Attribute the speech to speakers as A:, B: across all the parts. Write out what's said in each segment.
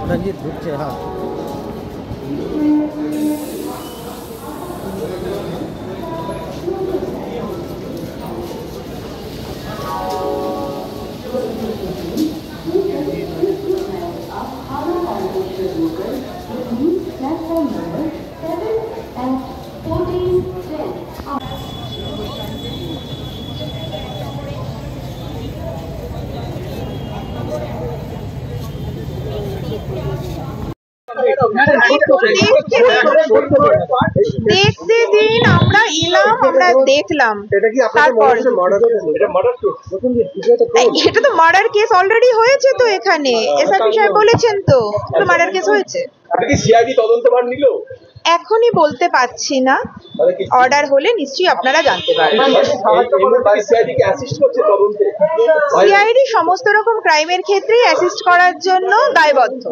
A: रंजित ढुकছে हाँ
B: দেখতে দিন আমরা এলাম আমরা দেখলাম তারপর এটা তো মার্ডার কেস অলরেডি হয়েছে তো এখানে এসআইপি সাহেব বলেছেন তো মার্ডার কেস হয়েছে এখনই বলতে পারছি না অর্ডার হলে নিশ্চয়ই আপনারা জানতে পারবেন সিআইডি সমস্ত রকম ক্রাইমের ক্ষেত্রেই অ্যাসিস্ট করার জন্য দায়বদ্ধ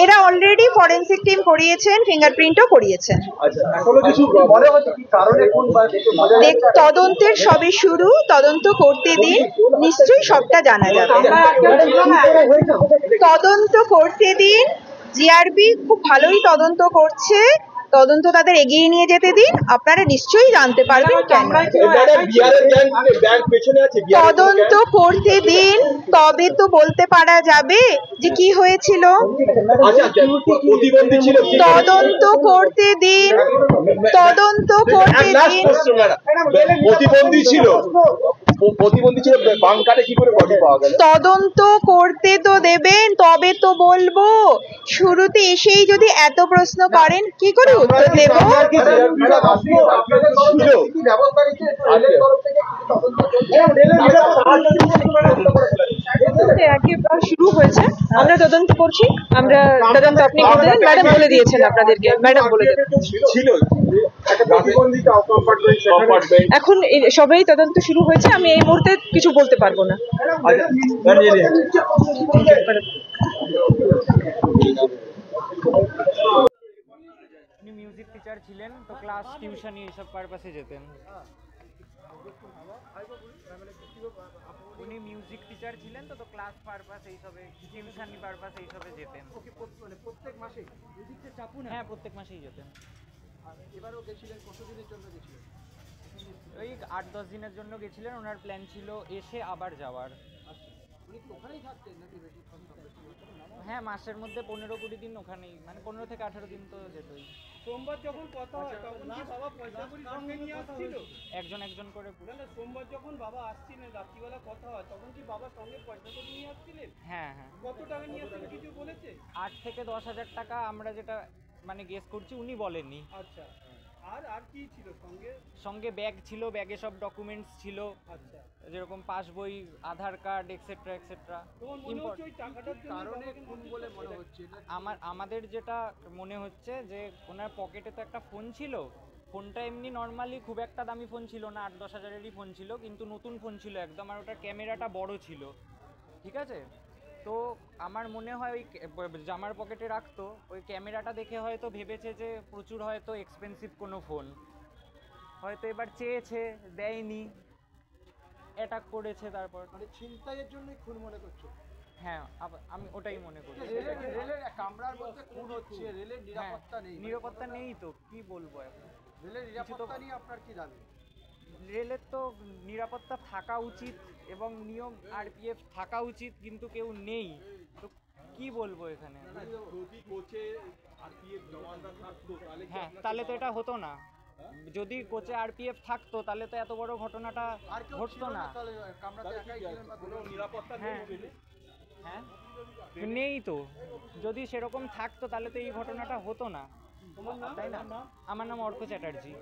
B: এরা অলরেডি ফরেনসিক টিম করিয়েছেন ফিঙ্গারপ্রিন্টও করিয়েছেন তদন্তের সবে শুরু তদন্ত করতে দিন নিশ্চয়ই সবটা জানা যাবে তদন্ত করতে দিন জিআরবি খুব ভালোই তদন্ত করছে তদন্ত তাদের এগিয়ে নিয়ে যেতে দিন আপনারা নিশ্চয়ই জানতে পারবেন কেন তদন্ত করতে দিন তবে তো বলতে পারা যাবে যে কি হয়েছিল তদন্ত করতে দিন তদন্ত করতে দিন
C: প্রতিবন্ধী ছিল বাংকারে কি করে বডি পাওয়া গেল
B: তদন্ত করতে তো দেবেন তবে তো বলবো শুরুতে এসেই যদি এত প্রশ্ন করেন কি করে উত্তর দেব শুরু হয়েছে আমরা তদন্ত করছি আমরা তদন্ত আপনি করলেন ম্যাডাম বলে দিয়েছেন আপনাদেরকে ম্যাডাম বলে ছিল এখন সবাই তদন্ত শুরু হয়েছে আমি এই মুহূর্তে কিছু বলতে পারবো না
D: উনি মিউজিক টিচার ছিলেন তো ক্লাস টিউশনি এইসব পারপাসে যেতেন উনি মিউজিক টিচার ছিলেন তো ক্লাস পারপাস এইসবে টিউশনি পারপাস এইসবে যেতেন
A: প্রত্যেক মাসে মিউজিকটা চাপুন
D: হ্যাঁ প্রত্যেক মাসেই যেতেন
A: আর এবারও গেছিলেন কতদিনের জন্য গেছিলেন
D: ওই 8-10 দিনের জন্য গেছিলেন ওনার প্ল্যান ছিল এসে আবার যাওয়ার
A: উনি কি ওখানেই থাকতেন নাকি বেশি
D: হ্যাঁ মাসের মধ্যে 15-20 দিন ওখানেই মানে 15 থেকে 18 দিন তো যেতই
E: সোমবার যখন কথা হয় তখন কি বাবা পয়সা কড়ি সঙ্গে নিয়ে আসছিল
D: একজন একজন করে
E: না সোমবার যখন বাবা আসছিলেন রাত্রিবেলা কথা হয় তখন কি বাবা সঙ্গে পয়সা কড়ি নিয়ে আসছিলেন
D: হ্যাঁ হ্যাঁ
E: কত টাকা নিয়ে আসছিলেন কিছু বলেছে
D: 8 থেকে 10,000 টাকা আমরা যেটা মানে গেস করছি উনি বলেননি
E: আচ্ছা আর কি ছিল সঙ্গে
D: সঙ্গে ব্যাগ ছিল ব্যাগে সব ডকুমেন্টস ছিল
E: আচ্ছা
D: যেরকম পাসবই আধার কার্ড এক্সেট্রা এক্সেট্রা
E: তোমার মনে হচ্ছে ওই টাকাটার
A: কারণে খুন বলে মনে হচ্ছে
D: আমাদের যেটা মনে হচ্ছে যে ওনার পকেটে তো একটা ফোন ছিল ফোনটা এমনি নর্মালি খুব একটা দামি ফোন ছিল না 8-10 হাজারেরই ফোন ছিল কিন্তু নতুন ফোন ছিল একদম আর ওটার ক্যামেরাটা বড় ছিল ঠিক আছে তো আমার মনে হয় ওই জামার পকেটে রাখতো ওই ক্যামেরাটা দেখে হয়তো ভেবেছে যে প্রচুর হয়তো এক্সপেন্সিভ কোনো ফোন হয়তো এবার চেয়েছে দেয়নি অ্যাটাক করেছে তারপর
A: মানে ছিনতাইয়ের জন্যই খুন মনে করছো
D: হ্যাঁ আমি ওটাই মনে করি
A: রেলের কামরার মধ্যে খুন হচ্ছে রেলের নিরাপত্তা নেই
D: নিরাপত্তা নেই তো কি বলবো এখন
A: রেলের নিরাপত্তা নিয়ে আপনার কি দাবি
D: রেলের তো নিরাপত্তা থাকা উচিত এবং নিয়ম আরপিএফ থাকা উচিত কিন্তু কেউ নেই তো কি বলবো এখানে
E: যদি কোচে আরপিএফ জওয়ানরা থাকতো
D: হ্যাঁ তাহলে তো এটা হতো না যদি কোচে আরপিএফ থাকতো তাহলে তো এত বড় ঘটনাটা ঘটতো না
E: নিরাপত্তা
D: হ্যাঁ নেই তো যদি সেরকম থাকতো তাহলে তো এই ঘটনাটা হতো না তাই না আমার নাম অর্ক চ্যাটার্জি